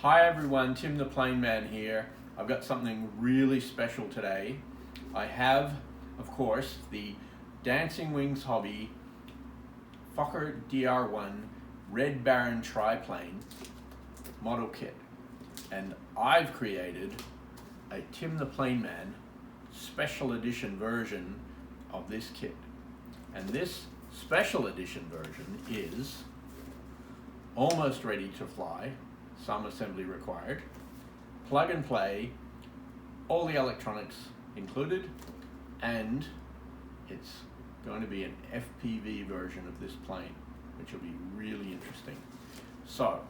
Hi everyone, Tim the Plane Man here. I've got something really special today. I have, of course, the Dancing Wings Hobby Fokker DR1 Red Baron Triplane model kit, and I've created a Tim the Plane Man special edition version of this kit. And this special edition version is almost ready to fly, some assembly required, plug and play, all the electronics included, and it's going to be an FPV version of this plane, which will be really interesting. So,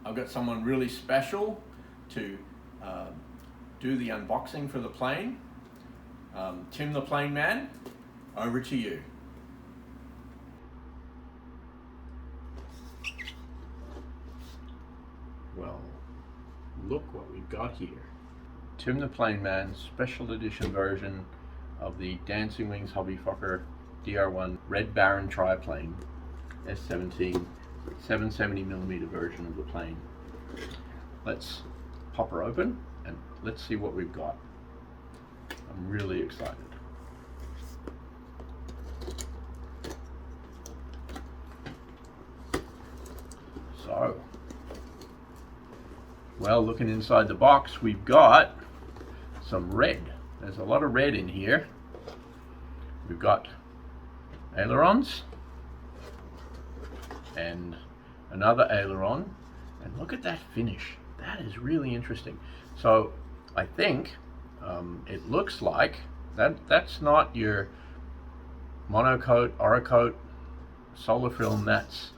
I've got someone really special to do the unboxing for the plane. Tim the Plane Man, over to you. Well, look what we've got here. Tim the Plane Man special edition version of the Dancing Wings Hobby Fokker DR1 Red Baron Triplane S17 770mm version of the plane. Let's pop her open and let's see what we've got. I'm really excited. So, well, looking inside the box, we've got some red. There's a lot of red in here. We've got ailerons and another aileron, and look at that finish. That is really interesting. So I think it looks like that's not your monocoat, Oracoat, solar film. That's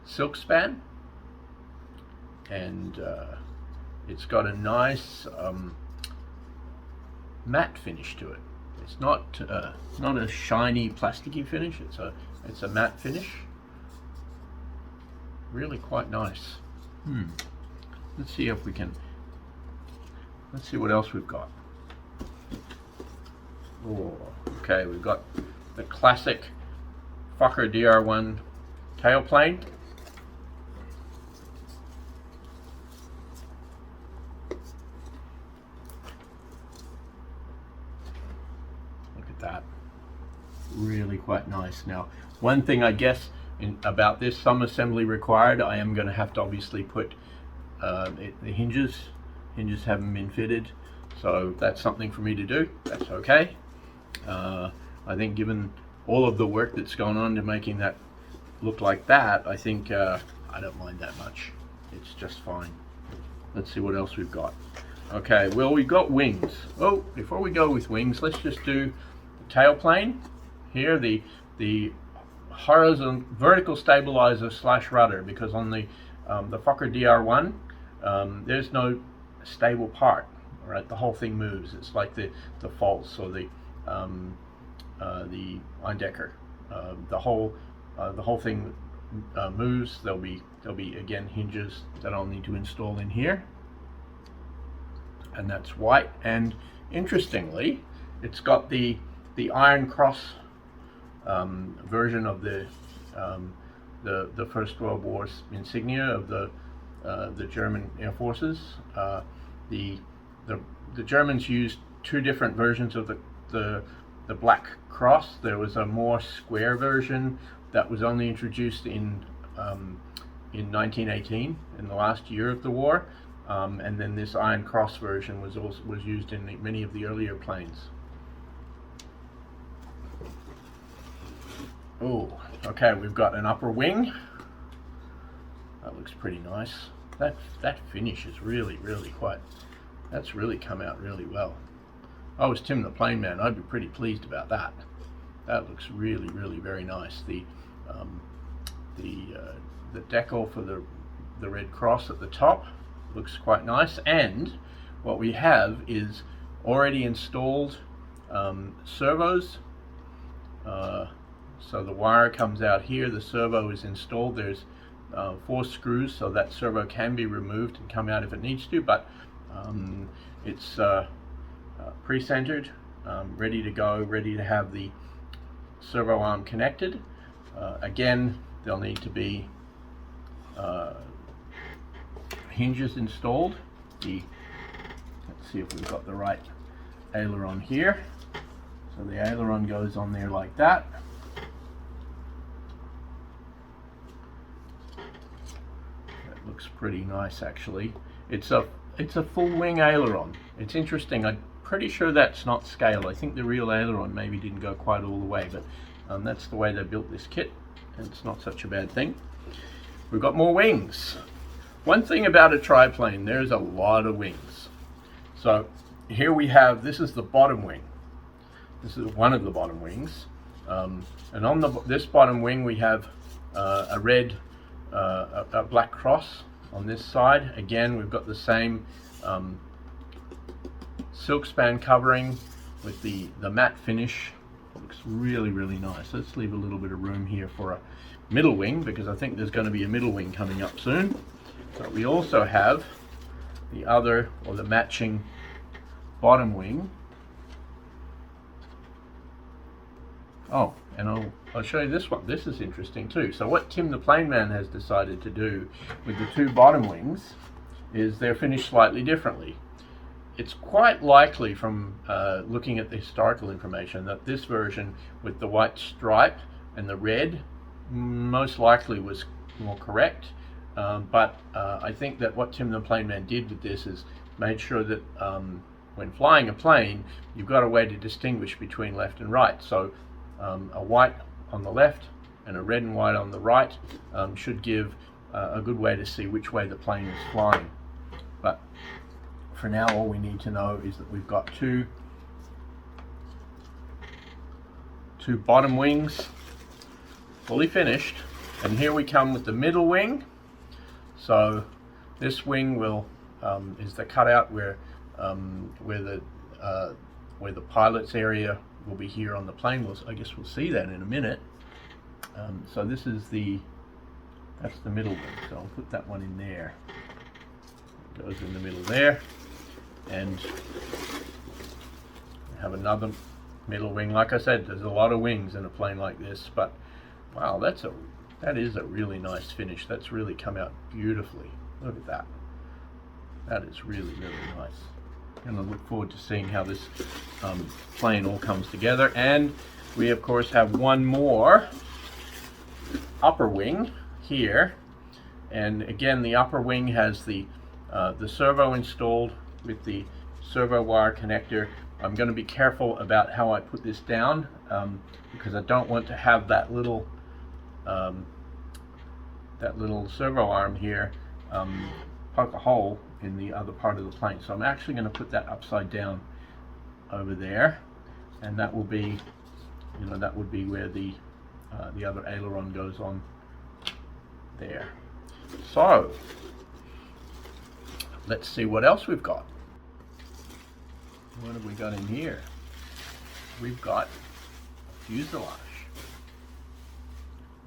silk span, and it's got a nice matte finish to it. It's not a shiny plasticky finish. It's a matte finish. Really quite nice. Let's see if we can. Let's see what else we've got. Oh, okay, we've got the classic Fokker DR1 tailplane. Look at that. Really quite nice. Now, one thing I guess about this, some assembly required. I am going to have to obviously put the hinges haven't been fitted, so that's something for me to do. That's okay. I think given all of the work that's gone on to making that look like that, I think I don't mind that much. It's just fine. Let's see what else we've got. Okay, well, we've got wings. Oh, before we go with wings, let's just do the tailplane. Here, the horizontal vertical stabilizer / rudder, because on the Fokker DR1 there's no stable part. All right, the whole thing moves. It's like the false or the Eindecker. The whole thing moves. There'll be again hinges that I'll need to install in here, and that's white. And interestingly, it's got the Iron Cross version of the First World War's insignia of the German Air Forces. The Germans used two different versions of the Black Cross. There was a more square version that was only introduced in 1918, in the last year of the war, and then this Iron Cross version was used in many of the earlier planes. Oh, okay, we've got an upper wing. That looks pretty nice. That finish is really quite, that's really come out really well. If I was Tim the Plane Man, I'd be pretty pleased about that. That looks really very nice. The decal for the red cross at the top looks quite nice, and what we have is already installed servos. So the wire comes out here, the servo is installed. There's 4 screws, so that servo can be removed and come out if it needs to, but it's pre-centered, ready to go, ready to have the servo arm connected. Again, there'll need to be hinges installed. Let's see if we've got the right aileron here. So the aileron goes on there like that. That looks pretty nice, actually. It's a full wing aileron. It's interesting. I'm pretty sure that's not scaled. I think the real aileron maybe didn't go quite all the way, but that's the way they built this kit, and it's not such a bad thing. We've got more wings. One thing about a triplane, there's a lot of wings. So here we have, this is the bottom wing. This is one of the bottom wings. And on this bottom wing we have a black cross on this side. Again, we've got the same silk span covering with the matte finish. It looks really, really nice. Let's leave a little bit of room here for a middle wing, because I think there's going to be a middle wing coming up soon. But we also have the other, or the matching bottom wing. Oh, and I'll show you this one. This is interesting too. So what Tim the Plane Man has decided to do with the two bottom wings is they're finished slightly differently. It's quite likely from looking at the historical information that this version with the white stripe and the red most likely was more correct. But I think that what Tim the Plane Man did with this is made sure that when flying a plane, you've got a way to distinguish between left and right. So a white on the left and a red and white on the right should give a good way to see which way the plane is flying. But for now, all we need to know is that we've got two bottom wings fully finished, and here we come with the middle wing. So this wing will is the cutout where the pilot's area will be here on the plane. I guess we'll see that in a minute. So this is that's the middle wing. So I'll put that one in there. It goes in the middle there, and have another middle wing. Like I said, there's a lot of wings in a plane like this, but wow, that is a really nice finish. That's really come out beautifully. Look at that. That is really, really nice. And I look forward to seeing how this plane all comes together. And we of course have one more upper wing here. And again, the upper wing has the servo installed with the servo wire connector. I'm going to be careful about how I put this down because I don't want to have that little servo arm here poke a hole in the other part of the plane. So I'm actually going to put that upside down over there, and that will be, that would be where the other aileron goes on there. So let's see what else we've got. What have we got in here? We've got a fuselage.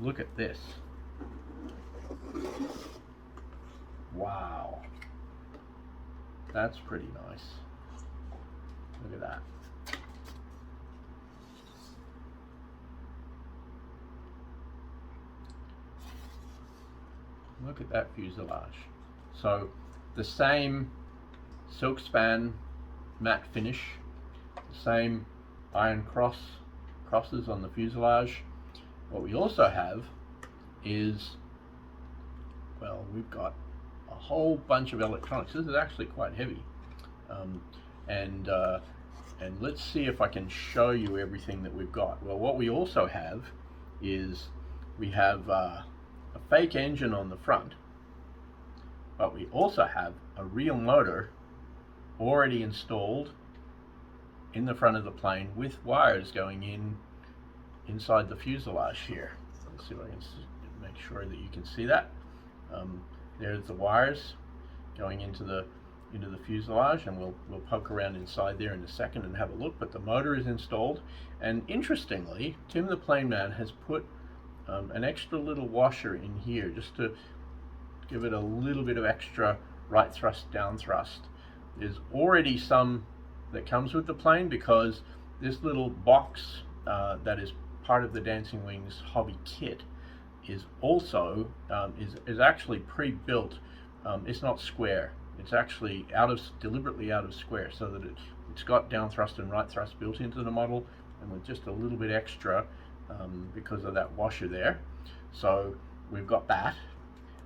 Look at this. Wow. That's pretty nice. Look at that. Look at that fuselage. So the same silk span matte finish, the same iron crosses on the fuselage. What we also have is, well, we've got a whole bunch of electronics. This is actually quite heavy, and let's see if I can show you everything that we've got. Well, what we also have is we have a fake engine on the front, but we also have a real motor already installed in the front of the plane with wires going inside the fuselage here. Let's see if I can make sure that you can see that. There's the wires going into the fuselage, and we'll poke around inside there in a second and have a look. But the motor is installed, and interestingly, Tim the Plane Man has put an extra little washer in here just to give it a little bit of extra right thrust, down thrust. There's already some that comes with the plane, because this little box that is part of the Dancing Wings hobby kit is also is actually pre-built. It's not square. It's actually deliberately out of square, so that it's got down thrust and right thrust built into the model, and with just a little bit extra because of that washer there. So we've got that,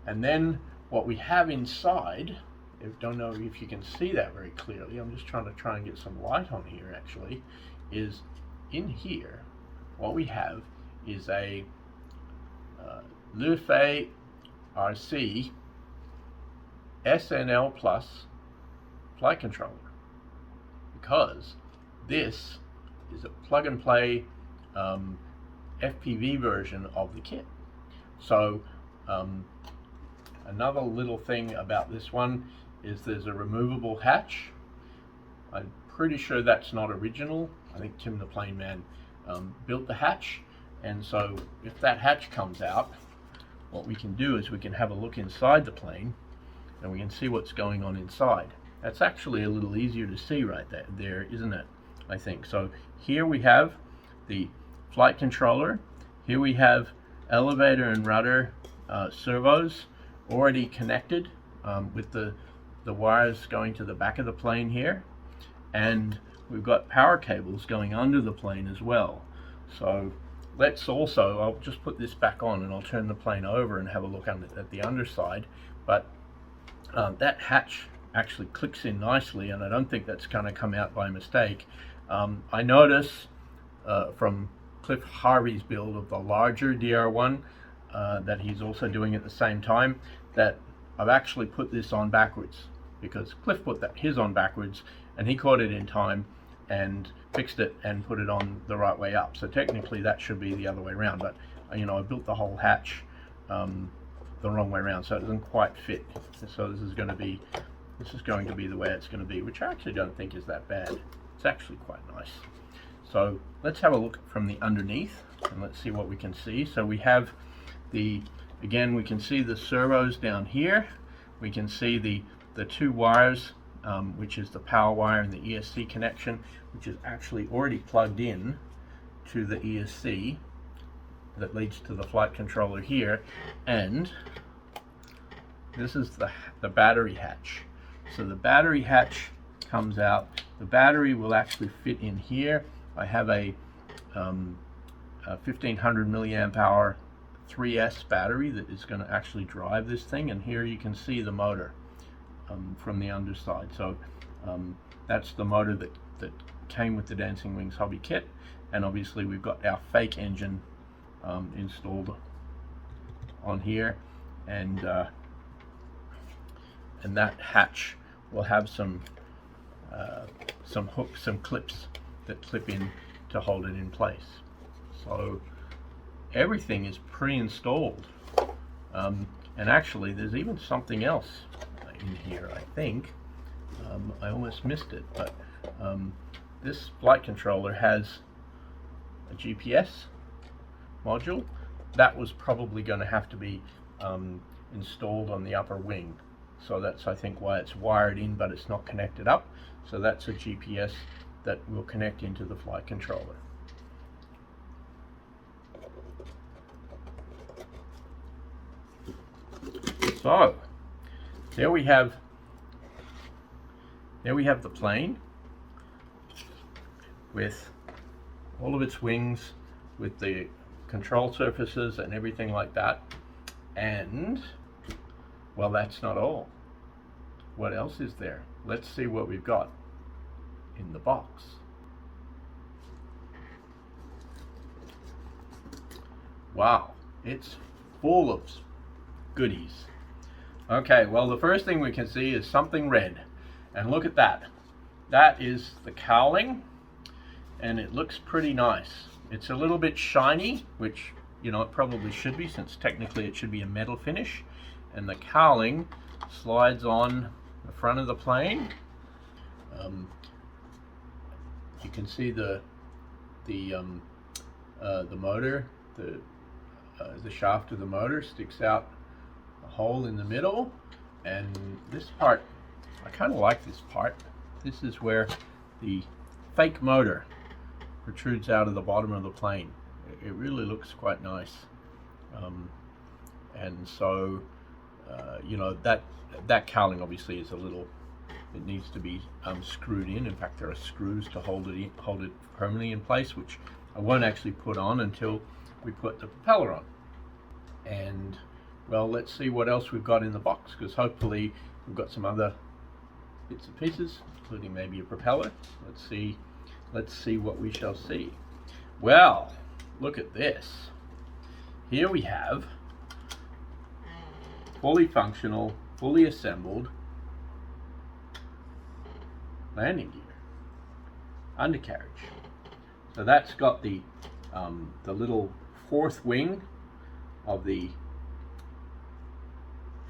and then what we have inside, I don't know if you can see that very clearly. I'm just trying and get some light on here. Actually, is in here. What we have is a Lufe RC SNL Plus flight controller, because this is a plug and play FPV version of the kit. So another little thing about this one is there's a removable hatch. I'm pretty sure that's not original. I think Tim the Plane Man built the hatch, and so if that hatch comes out, what we can do is we can have a look inside the plane and we can see what's going on inside. That's actually a little easier to see right there, isn't it? I think so. Here we have the flight controller. Here we have elevator and rudder servos already connected with the wires going to the back of the plane here, and we've got power cables going under the plane as well. So let's also, I'll just put this back on and I'll turn the plane over and have a look at the underside. But that hatch actually clicks in nicely, and I don't think that's going to come out by mistake. I notice from Cliff Harvey's build of the larger DR1 that he's also doing at the same time, that I've actually put this on backwards, because Cliff put his on backwards and he caught it in time and fixed it and put it on the right way up. So technically that should be the other way around, but you know, I built the whole hatch the wrong way around, so it doesn't quite fit. So this is going to be the way it's going to be, which I actually don't think is that bad. It's actually quite nice. So let's have a look from the underneath and let's see what we can see. So we have again, we can see the servos down here. We can see the two wires, which is the power wire and the ESC connection, which is actually already plugged in to the ESC that leads to the flight controller here. And this is the battery hatch. So the battery hatch comes out. The battery will actually fit in here. I have a 1500 milliamp hour 3S battery that is going to actually drive this thing, and here you can see the motor from the underside. So that's the motor that came with the Dancing Wings hobby kit, and obviously we've got our fake engine installed on here, and that hatch will have some hooks, some clips that clip in to hold it in place. So everything is pre-installed, and actually there's even something else in here, I think. I almost missed it, but this flight controller has a GPS module. That was probably going to have to be installed on the upper wing, so that's, I think, why it's wired in but it's not connected up. So that's a GPS that will connect into the flight controller. So there we have the plane with all of its wings, with the control surfaces and everything like that. And well, that's not all. What else is there? Let's see what we've got in the box. Wow, it's full of goodies. Okay, well, the first thing we can see is something red, and look at that. That is the cowling, and it looks pretty nice. It's a little bit shiny, which, you know, it probably should be, since technically it should be a metal finish. And the cowling slides on the front of the plane. You can see the motor, the shaft of the motor sticks out a hole in the middle, and this part, I kind of like this part. This is where the fake motor protrudes out of the bottom of the plane. it really looks quite nice. And so you know, that cowling obviously is a little, it needs to be screwed in. In fact, there are screws to hold it permanently in place, which I won't actually put on until we put the propeller on. And well, let's see what else we've got in the box, because hopefully we've got some other bits and pieces, including maybe a propeller. Let's see what we shall see. Well, look at this. Here we have fully functional, fully assembled landing gear, undercarriage. So that's got the little fourth wing of the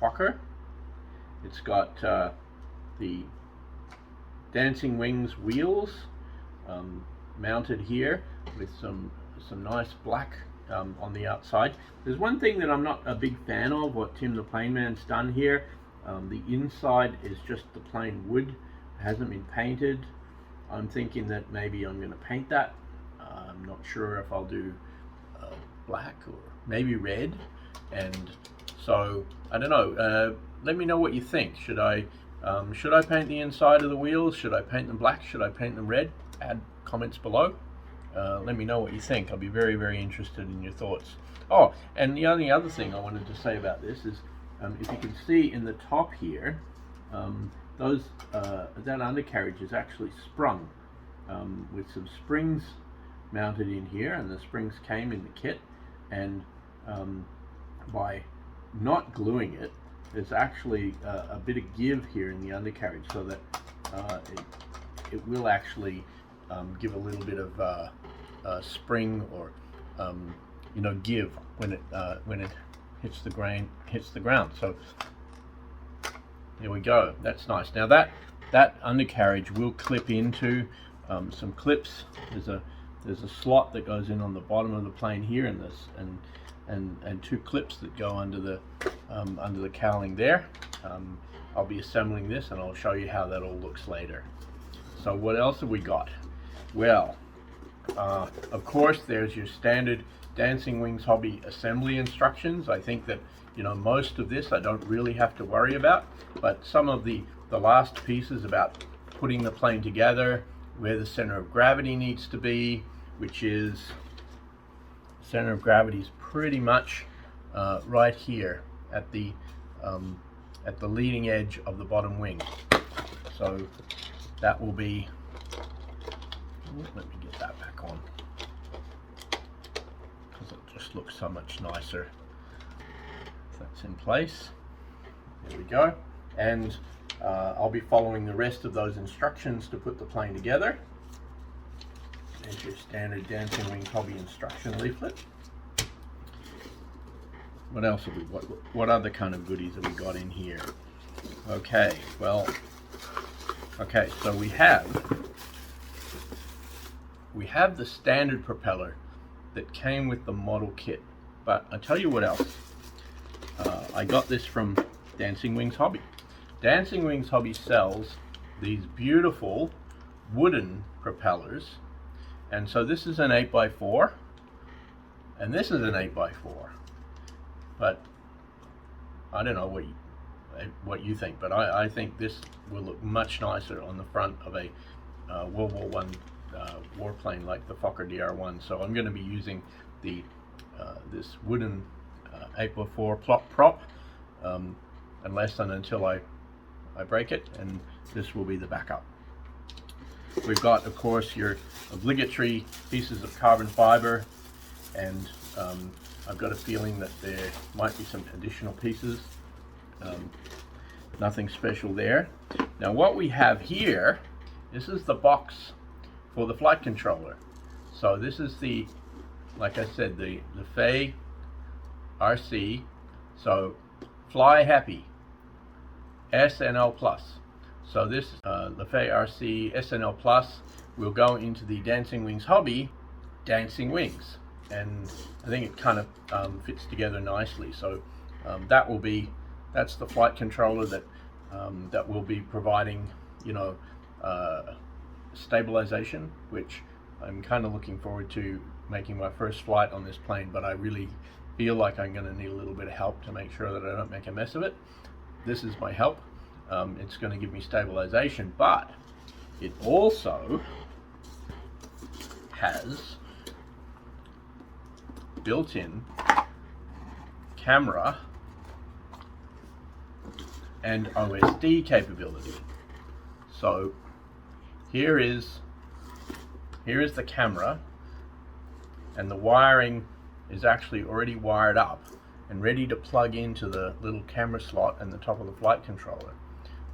Fokker. It's got the Dancing Wings wheels mounted here with some nice black on the outside. There's one thing that I'm not a big fan of, what Tim the Plane Man's done here. The inside is just the plain wood, it hasn't been painted. I'm thinking that maybe I'm going to paint that. I'm not sure if I'll do black or maybe red. And so I don't know. Let me know what you think. Should I paint the inside of the wheels? Should I paint them black? Should I paint them red? Add comments below. Let me know what you think. I'll be very, very interested in your thoughts. Oh, and the only other thing I wanted to say about this is, if you can see in the top here, that undercarriage is actually sprung with some springs mounted in here, and the springs came in the kit. And by not gluing it, there's actually a bit of give here in the undercarriage, so that it will actually give a little bit of spring or you know, give when it hits the ground. So there we go. That's nice. Now that undercarriage will clip into some clips. There's a slot that goes in on the bottom of the plane here, and two clips that go under the cowling there. I'll be assembling this, and I'll show you how that all looks later. So what else have we got? Well, of course, there's your standard Dancing Wings Hobby assembly instructions. I think that, you know, most of this I don't really have to worry about, but some of the last pieces about putting the plane together, where the center of gravity needs to be, which is, center of gravity is pretty much right here at the leading edge of the bottom wing. So that will be, let me get that back on, because it just looks so much nicer if that's in place. There we go. And I'll be following the rest of those instructions to put the plane together. There's your standard Dancing Wings Hobby instruction leaflet. What else have we got? What other kind of goodies have we got in here? Okay, well, okay, so we have the standard propeller that came with the model kit, but I tell you what else. I got this from Dancing Wings Hobby. Dancing Wings Hobby sells these beautiful wooden propellers, and so this is an 8x4 and this is an 8x4, but I don't know what you think, but I think this will look much nicer on the front of a World War I warplane like the Fokker DR1. So I'm going to be using this wooden 8x4 prop unless and until I break it, and this will be the backup. We've got, of course, your obligatory pieces of carbon fiber, and I've got a feeling that there might be some additional pieces. Nothing special there. Now what we have here, this is the box for the flight controller. So this is the, like I said, the FPV RC, so Fly Happy SNL Plus. So this the FPV RC SNL Plus will go into the Dancing Wings Hobby Dancing Wings, and I think it kind of fits together nicely. So that's the flight controller that will be providing, you know, stabilization, which I'm kind of looking forward to making my first flight on this plane, but I really feel like I'm going to need a little bit of help to make sure that I don't make a mess of it. This is my help. It's going to give me stabilization, but it also has built-in camera and OSD capability. So here is the camera, and the wiring is actually already wired up and ready to plug into the little camera slot and the top of the flight controller.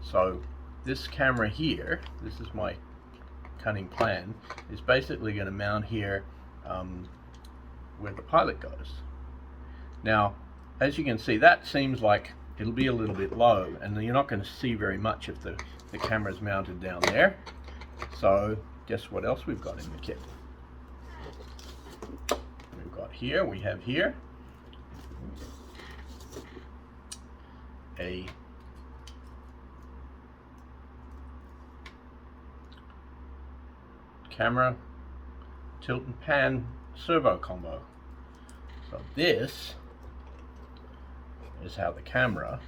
So this camera here, this is my cunning plan, is basically going to mount here where the pilot goes. Now, as you can see, that seems like it'll be a little bit low, and you're not going to see very much if the camera's mounted down there. So guess what else we've got in the kit? We have here a camera tilt and pan servo combo. So this is how the camera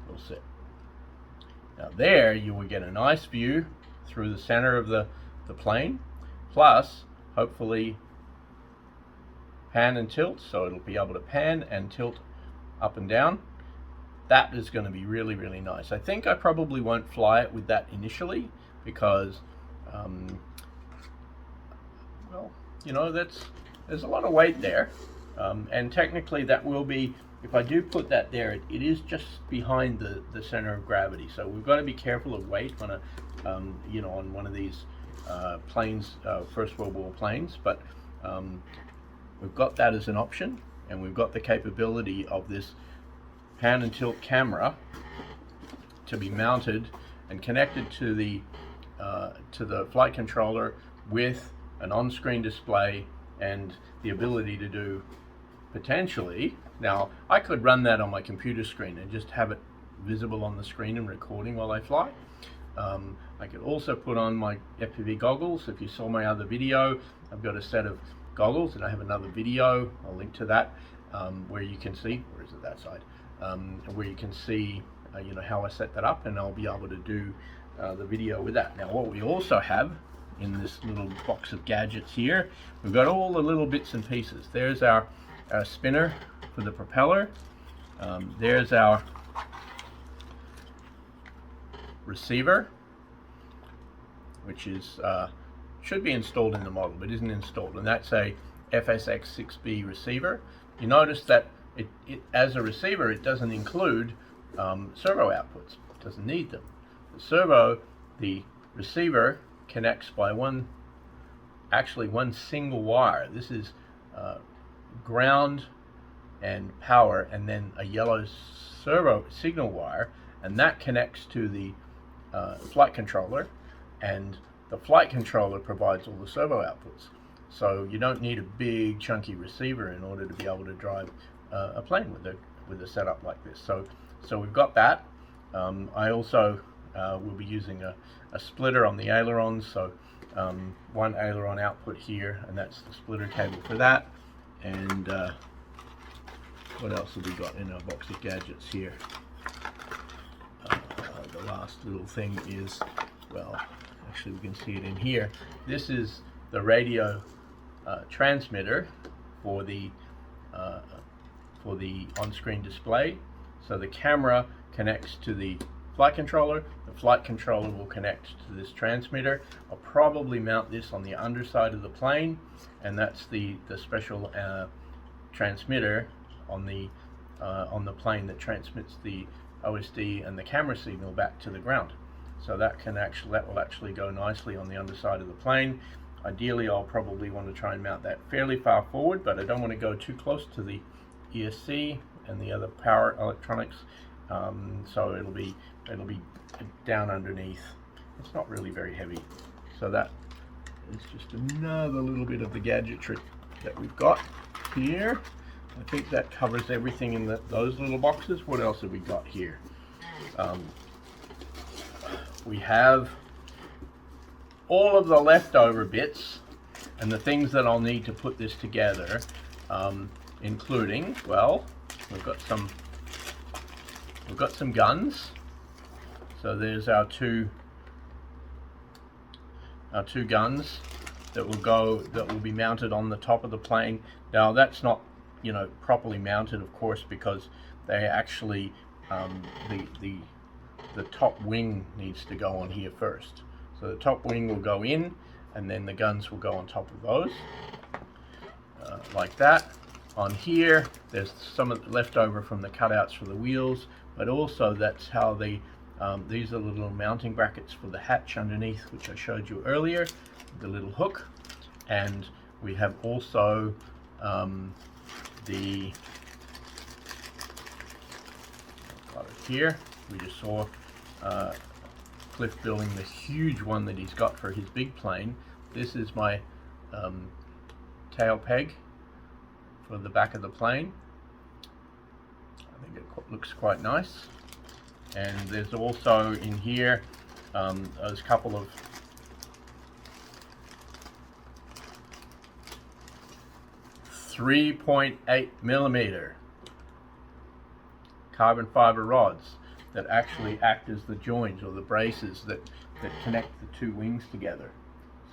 will sit. Now there you will get a nice view through the center of the plane, plus hopefully pan and tilt, so it'll be able to pan and tilt up and down. That is going to be really, really nice. I think I probably won't fly it with that initially because well, you know, there's a lot of weight there, and technically that will be, if I do put that there, it is just behind the center of gravity, so we've got to be careful of weight on a you know, on one of these planes, First World War planes, but we've got that as an option, and we've got the capability of this pan and tilt camera to be mounted and connected to the flight controller with an on-screen display and the ability to do potentially, now I could run that on my computer screen and just have it visible on the screen and recording while I fly. I could also put on my FPV goggles. If you saw my other video, I've got a set of goggles, and I have another video, I'll link to that, where you can see, or is it that side, where you can see you know, how I set that up, and I'll be able to do the video with that. Now what we also have in this little box of gadgets here, we've got all the little bits and pieces. There's our spinner for the propeller, there's our receiver, which is should be installed in the model but isn't installed, and that's a FSX6B receiver. You notice that it as a receiver, it doesn't include servo outputs. It doesn't need them. The receiver connects by one single wire. This is ground and power, and then a yellow servo signal wire, and that connects to the flight controller, and the flight controller provides all the servo outputs. So you don't need a big chunky receiver in order to be able to drive a plane with a setup like this. So we've got that. I also will be using a splitter on the ailerons, so one aileron output here, and that's the splitter cable for that. And what else have we got in our box of gadgets here? The last little thing is, well, actually we can see it in here. This is the radio transmitter for the on-screen display. So the camera connects to the flight controller. The flight controller will connect to this transmitter. I'll probably mount this on the underside of the plane, and that's the special transmitter on the plane that transmits the OSD and the camera signal back to the ground. So that will actually go nicely on the underside of the plane. Ideally, I'll probably want to try and mount that fairly far forward, but I don't want to go too close to the ESC and the other power electronics. So it'll be down underneath. It's not really very heavy. So that is just another little bit of the gadgetry that we've got here. I think that covers everything in those little boxes. What else have we got here? We have all of the leftover bits And the things that I'll need to put this together, including, well, we've got some guns. So there's our two guns that will be mounted on the top of the plane. Now that's not, you know, properly mounted, of course, because they actually the top wing needs to go on here first. So the top wing will go in, and then the guns will go on top of those, like that. On here, there's some of the leftover from the cutouts for the wheels, but also that's how these are the little mounting brackets for the hatch underneath, which I showed you earlier, the little hook. And we have also here, we just saw Cliff building the huge one that he's got for his big plane. This is my tail peg for the back of the plane. I think it looks quite nice. And there's also in here there's a couple of .3.8mm carbon fiber rods that actually act as the joins or the braces that connect the two wings together.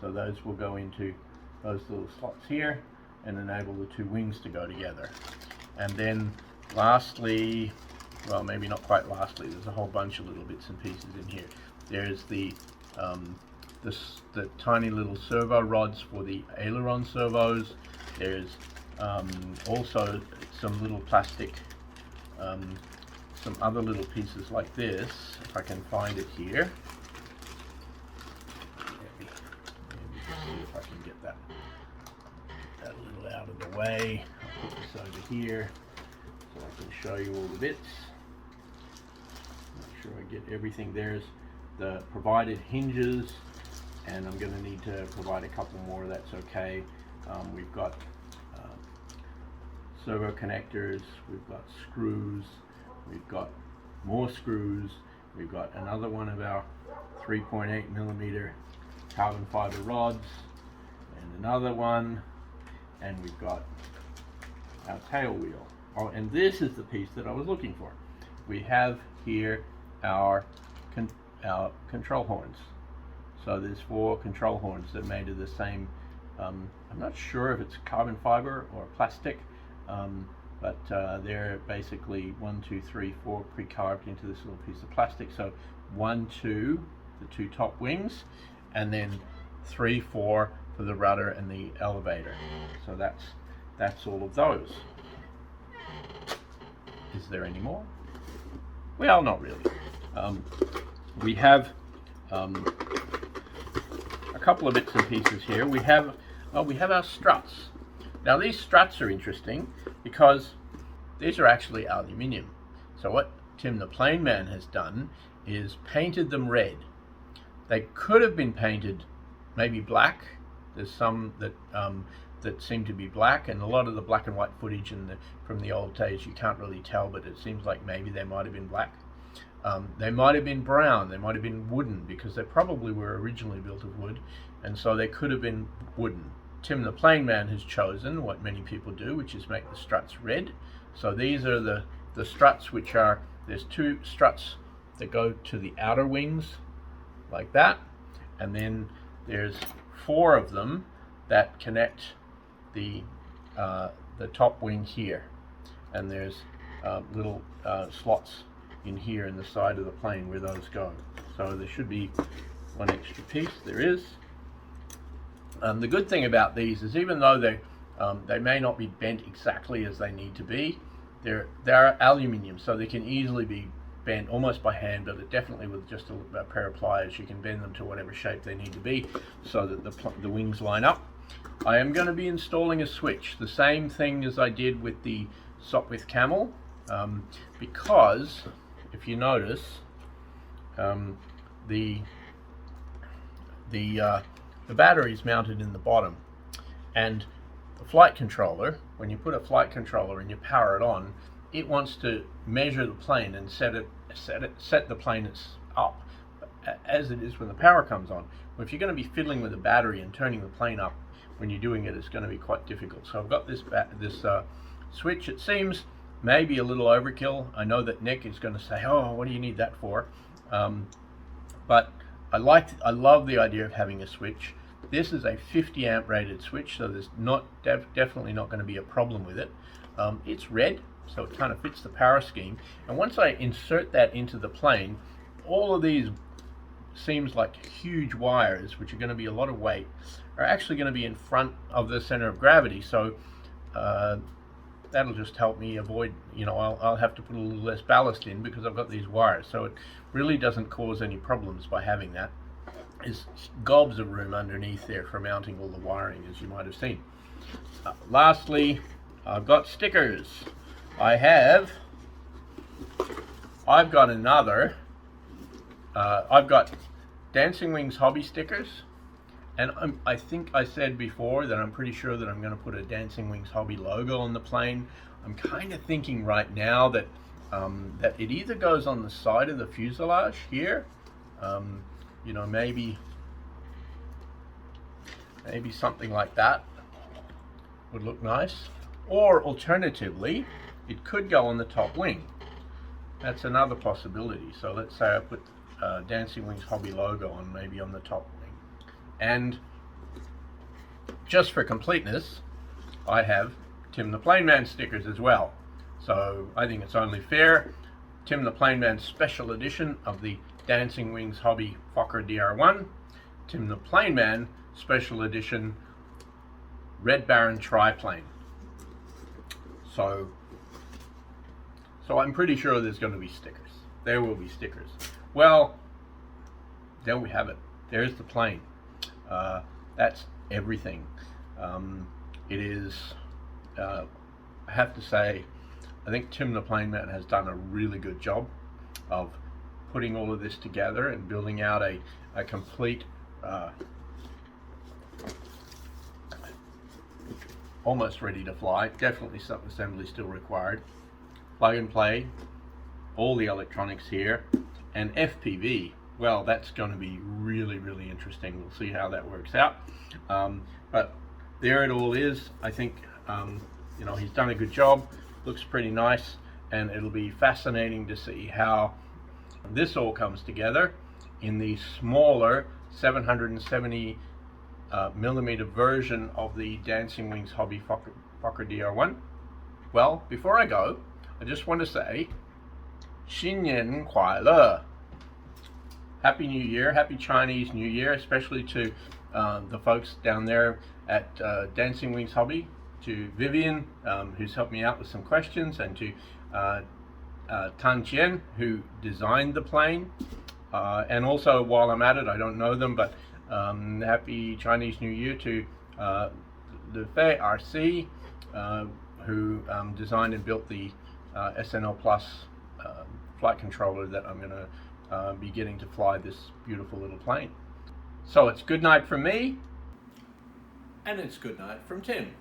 So those will go into those little slots here and enable the two wings to go together. And then lastly, well, maybe not quite lastly, there's a whole bunch of little bits and pieces in here. There's the tiny little servo rods for the aileron servos. There's also some little plastic, some other little pieces like this, if I can find it here. Maybe see if I can get that a little out of the way. I'll put this over here so I can show you all the bits. Make sure I get everything. There's the provided hinges, and I'm going to need to provide a couple more, that's okay. We've got servo connectors, we've got screws, we've got more screws, we've got another one of our 3.8mm carbon fiber rods, and another one, and we've got our tail wheel. Oh, and this is the piece that I was looking for. We have here our control horns. So there's 4 control horns that are made of the same, I'm not sure if it's carbon fiber or plastic, but they're basically 1, 2, 3, 4 pre-carved into this little piece of plastic. So 1, 2, the 2 top wings, and then 3, 4 for the rudder and the elevator. So that's all of those. Is there any more? Well, not really. We have a couple of bits and pieces here. We have our struts. Now these struts are interesting because these are actually aluminium. So what Tim the Plane Man has done is painted them red. They could have been painted maybe black. There's some that seem to be black, and a lot of the black and white footage from the old days you can't really tell, but it seems like maybe they might have been black. They might have been brown, they might have been wooden, because they probably were originally built of wood, and so they could have been wooden. Tim the Plane Man has chosen what many people do, which is make the struts red. So these are the struts, which are, there's 2 struts that go to the outer wings like that, and then there's 4 of them that connect the top wing here, and there's little slots in here in the side of the plane where those go. So there should be 1 extra piece. There is. The good thing about these is, even though they may not be bent exactly as they need to be, they're aluminium, so they can easily be bent almost by hand, but definitely with just a pair of pliers you can bend them to whatever shape they need to be so that the wings line up. I am going to be installing a switch, the same thing as I did with the Sopwith Camel, because if you notice, the battery is mounted in the bottom, and the flight controller, when you put a flight controller and you power it on, it wants to measure the plane and set the plane up as it is when the power comes on. Well, if you're going to be fiddling with the battery and turning the plane up when you're doing it, it's going to be quite difficult. So I've got this switch. It seems maybe a little overkill. I know that Nick is going to say, oh, what do you need that for? But I love the idea of having a switch. This is a 50 amp rated switch, so there's definitely not going to be a problem with it. It's red, so it kind of fits the power scheme. And once I insert that into the plane, all of these seems like huge wires, which are going to be a lot of weight, are actually going to be in front of the center of gravity. So that'll just help me avoid, I'll have to put a little less ballast in because I've got these wires. So it really doesn't cause any problems by having that. There's gobs of room underneath there for mounting all the wiring, as you might have seen. Lastly, I've got stickers. I've got another. I've got Dancing Wings Hobby stickers, and I think I said before that I'm pretty sure that I'm going to put a Dancing Wings Hobby logo on the plane. I'm kind of thinking right now that that it either goes on the side of the fuselage here, maybe something like that would look nice, or alternatively, it could go on the top wing. That's another possibility. So let's say I put Dancing Wings Hobby logo on, maybe on the top wing. And just for completeness, I have Tim the Plane Man stickers as well. So I think it's only fair. Tim the Plane Man special edition of the Dancing Wings Hobby Fokker DR1. Tim the Plane Man special edition Red Baron Triplane. So I'm pretty sure there's going to be stickers. There will be stickers. Well, there we have it. There's the plane. That's everything. It is, I have to say, I think Tim the Plane Man has done a really good job of putting all of this together and building out a complete, almost ready to fly. Definitely some assembly still required. Plug and play, all the electronics here, and FPV. Well, that's going to be really, really interesting. We'll see how that works out. But there it all is. I think he's done a good job. Looks pretty nice, and it'll be fascinating to see how this all comes together in the smaller 770 millimeter version of the Dancing Wings Hobby Fokker DR1. Well, before I go, I just want to say 新年快乐. Happy New Year, Happy Chinese New Year, especially to the folks down there at Dancing Wings Hobby, to Vivian, who's helped me out with some questions, and to Tan Chien, who designed the plane. And also, while I'm at it, I don't know them, but Happy Chinese New Year to Le Fei RC, who designed and built the SNL Plus flight controller that I'm going to be getting to fly this beautiful little plane. So it's good night from me. And it's good night from Tim.